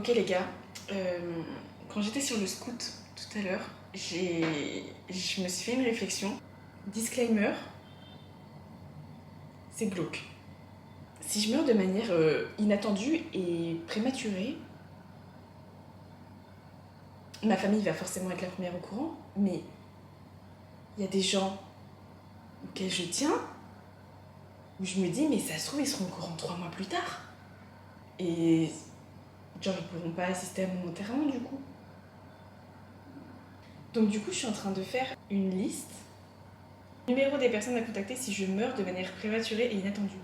Ok les gars, quand j'étais sur le scoot tout à l'heure, je me suis fait une réflexion. Disclaimer, c'est glauque. Si je meurs de manière inattendue et prématurée, ma famille va forcément être la première au courant, mais il y a des gens auxquels je tiens, où je me dis, mais ça se trouve, ils seront au courant 3 mois plus tard. Et genre, ils pourront pas assister à mon enterrement du coup. Donc du coup, je suis en train de faire une liste. Numéro des personnes à contacter si je meurs de manière prématurée et inattendue.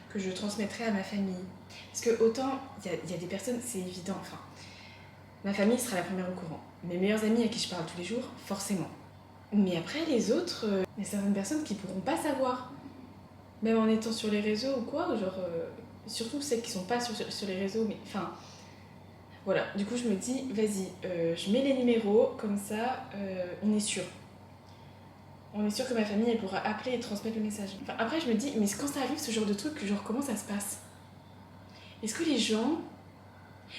Que je transmettrai à ma famille. Parce que autant, il y a des personnes, c'est évident, enfin, ma famille sera la première au courant. Mes meilleurs amis à qui je parle tous les jours, forcément. Mais après, les autres, il y a certaines personnes qui pourront pas savoir. Même en étant sur les réseaux ou quoi, genre, surtout celles qui sont pas sur les réseaux, mais enfin, voilà. Du coup, je me dis, vas-y, je mets les numéros, comme ça, on est sûr. On est sûr que ma famille, elle pourra appeler et transmettre le message. Enfin, après, je me dis, mais quand ça arrive, ce genre de truc, genre, comment ça se passe? Est-ce que les gens...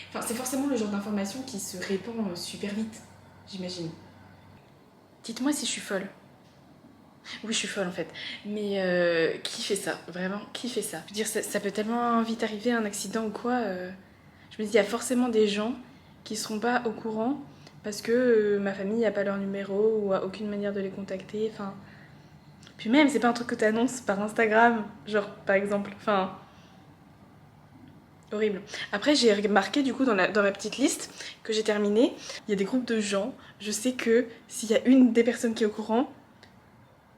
Enfin, c'est forcément le genre d'information qui se répand super vite, j'imagine. Dites-moi si je suis folle. Oui, je suis folle en fait. Mais qui fait ça? Vraiment, qui fait ça? Je veux dire, ça peut tellement vite arriver, un accident ou quoi. Je me dis, il y a forcément des gens qui seront pas au courant parce que ma famille n'a pas leur numéro ou a aucune manière de les contacter. Enfin... Puis même, c'est pas un truc que t'annonces par Instagram, genre par exemple. Enfin... Horrible. Après, j'ai remarqué du coup dans ma petite liste que j'ai terminée, il y a des groupes de gens. Je sais que s'il y a une des personnes qui est au courant,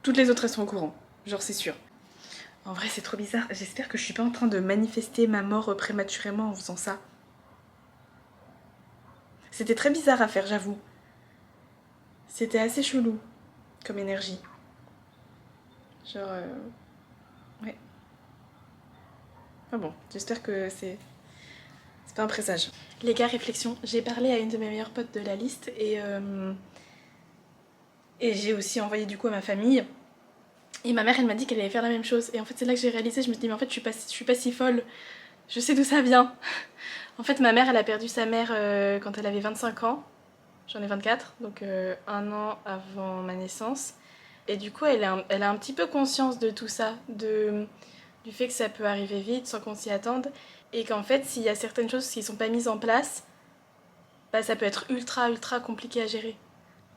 toutes les autres elles sont au courant. Genre, c'est sûr. En vrai, c'est trop bizarre. J'espère que je suis pas en train de manifester ma mort prématurément en faisant ça. C'était très bizarre à faire, j'avoue. C'était assez chelou comme énergie. Genre, ouais. Ah bon, j'espère que c'est pas un présage. Les gars, réflexion. J'ai parlé à une de mes meilleures potes de la liste et j'ai aussi envoyé du coup à ma famille. Et ma mère, elle m'a dit qu'elle allait faire la même chose. Et en fait, c'est là que j'ai réalisé, je me suis dit, mais en fait, je suis pas si folle. Je sais d'où ça vient. En fait, ma mère, elle a perdu sa mère quand elle avait 25 ans. J'en ai 24, donc un an avant ma naissance. Et du coup, elle a un petit peu conscience de tout ça, du fait que ça peut arriver vite sans qu'on s'y attende. Et qu'en fait, s'il y a certaines choses qui sont pas mises en place, bah, ça peut être ultra, ultra compliqué à gérer.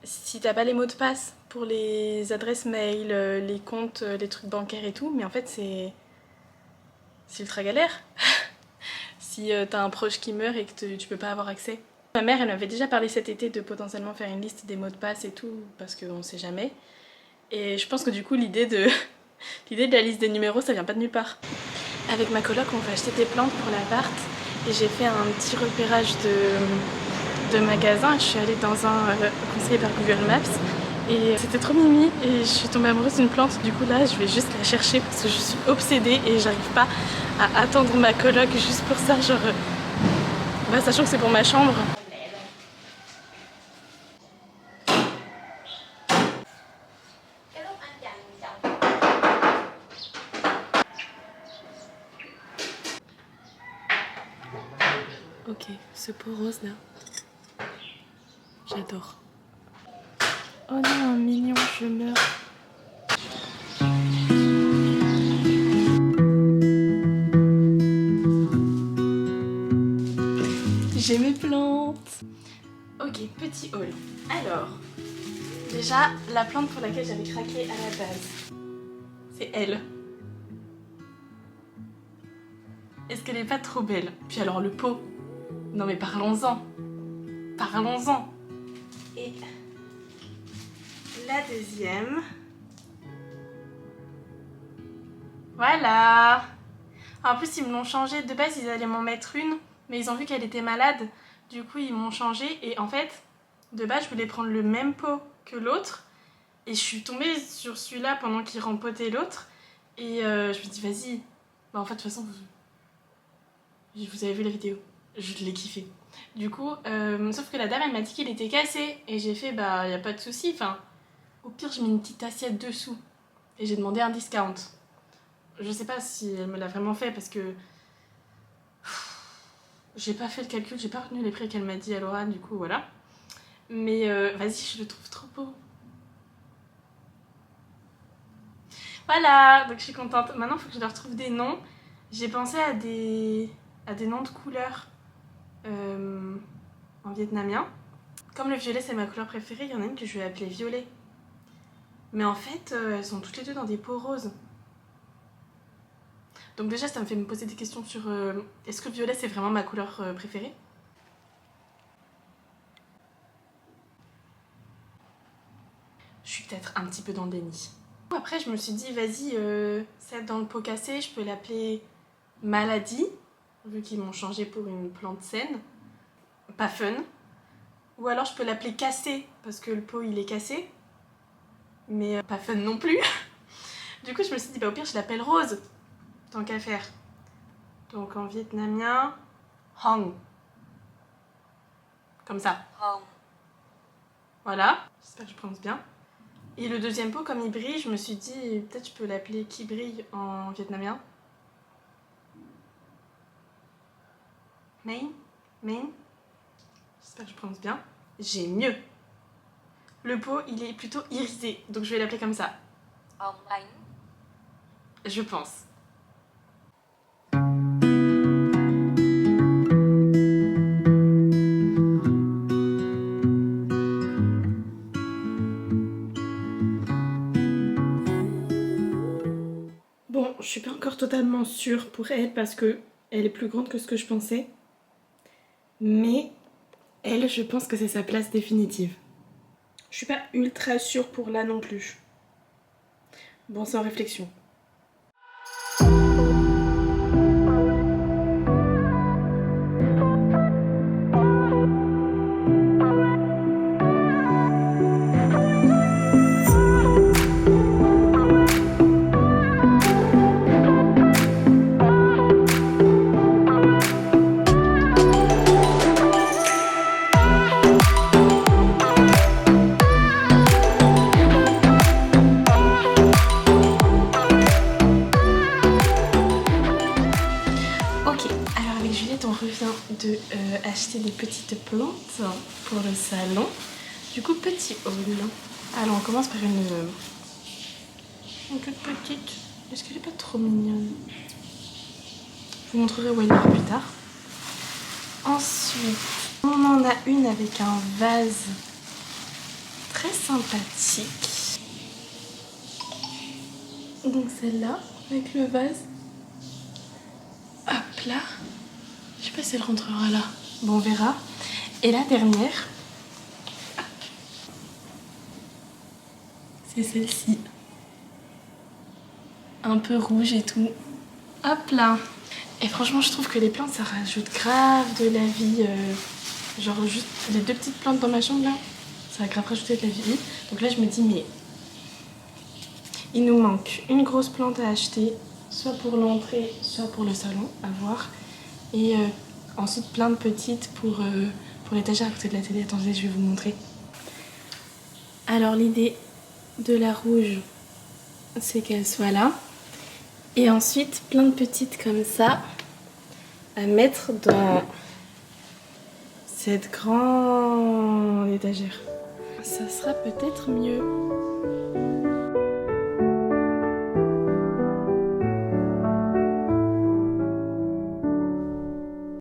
Si t'as pas les mots de passe pour les adresses mail, les comptes, les trucs bancaires et tout, mais en fait, c'est ultra galère. Si t'as un proche qui meurt et que tu peux pas avoir accès. Ma mère, elle m'avait déjà parlé cet été de potentiellement faire une liste des mots de passe et tout, parce qu'on sait jamais. Et je pense que du coup, l'idée de la liste des numéros, ça vient pas de nulle part. Avec ma coloc, on va acheter des plantes pour l'appart, et j'ai fait un petit repérage de magasins. Je suis allée dans un conseillé par Google Maps, et c'était trop mimi, et je suis tombée amoureuse d'une plante. Du coup là, je vais juste la chercher parce que je suis obsédée et j'arrive pas à attendre ma coloc juste pour ça, genre... Bah, sachant que c'est pour ma chambre. Ok, ce pot rose là, j'adore. Oh non, mignon, je meurs. J'ai mes plantes. Ok, petit haul. Alors, déjà, la plante pour laquelle j'avais craqué à la base, c'est elle. Est-ce qu'elle est pas trop belle? Puis alors le pot. Non mais parlons-en. Parlons-en. Et la deuxième. Voilà. En plus, ils me l'ont changé. De base, ils allaient m'en mettre une, mais ils ont vu qu'elle était malade. Du coup, ils m'ont changé. Et en fait, de base, je voulais prendre le même pot que l'autre. Et je suis tombée sur celui-là pendant qu'il rempotait l'autre. Et je me dis, vas-y. Bah, en fait, de toute façon, vous avez vu la vidéo. Je l'ai kiffé. Du coup, sauf que la dame, elle m'a dit qu'il était cassé. Et j'ai fait, bah, y a pas de souci. Enfin, au pire, je mets une petite assiette dessous. Et j'ai demandé un discount. Je sais pas si elle me l'a vraiment fait parce que... J'ai pas fait le calcul, j'ai pas retenu les prix qu'elle m'a dit à l'oral, du coup voilà. Mais vas-y, je le trouve trop beau. Voilà, donc je suis contente. Maintenant, il faut que je leur trouve des noms. J'ai pensé à des noms de couleurs en vietnamien. Comme le violet, c'est ma couleur préférée, il y en a une que je vais appeler violet. Mais en fait, elles sont toutes les deux dans des peaux roses. Donc déjà, ça me fait me poser des questions sur est-ce que le violet, c'est vraiment ma couleur préférée? Je suis peut-être un petit peu dans le déni. Après, je me suis dit, vas-y, celle dans le pot cassé, je peux l'appeler maladie, vu qu'ils m'ont changé pour une plante saine. Pas fun. Ou alors, je peux l'appeler cassé, parce que le pot, il est cassé. Mais pas fun non plus. Du coup, je me suis dit, bah, au pire, je l'appelle Rose, tant qu'à faire. Donc, en vietnamien, Hong. Comme ça. Hong. Voilà, j'espère que je prononce bien. Et le deuxième pot, comme il brille, je me suis dit, peut-être je peux l'appeler qui brille en vietnamien. Main, main. J'espère que je prononce bien. J'ai mieux. Le pot, il est plutôt irisé, donc je vais l'appeler comme ça. Je pense. Bon, je suis pas encore totalement sûre pour elle parce que elle est plus grande que ce que je pensais. Mais elle, je pense que c'est sa place définitive. Je suis pas ultra sûre pour là non plus. Bon, c'est en réflexion. De acheter des petites plantes pour le salon. Du coup, petit haul. Alors, on commence par une toute petite. Est-ce qu'elle est pas trop mignonne? Je vous montrerai où elle ira plus tard. Ensuite, on en a une avec un vase très sympathique. Donc celle-là, avec le vase. Hop là. Je sais pas si elle rentrera là. Bon, on verra. Et la dernière, c'est celle-ci. Un peu rouge et tout. Hop là. Et franchement, je trouve que les plantes, ça rajoute grave de la vie. Genre juste les deux petites plantes dans ma chambre là, ça a grave rajouté de la vie. Donc là, je me dis, mais il nous manque une grosse plante à acheter, soit pour l'entrée, soit pour le salon, à voir. Et ensuite plein de petites pour l'étagère à côté de la télé. Attendez, je vais vous montrer. Alors l'idée de la rouge, c'est qu'elle soit là. Et ensuite plein de petites comme ça à mettre dans cette grande étagère. Ça sera peut-être mieux.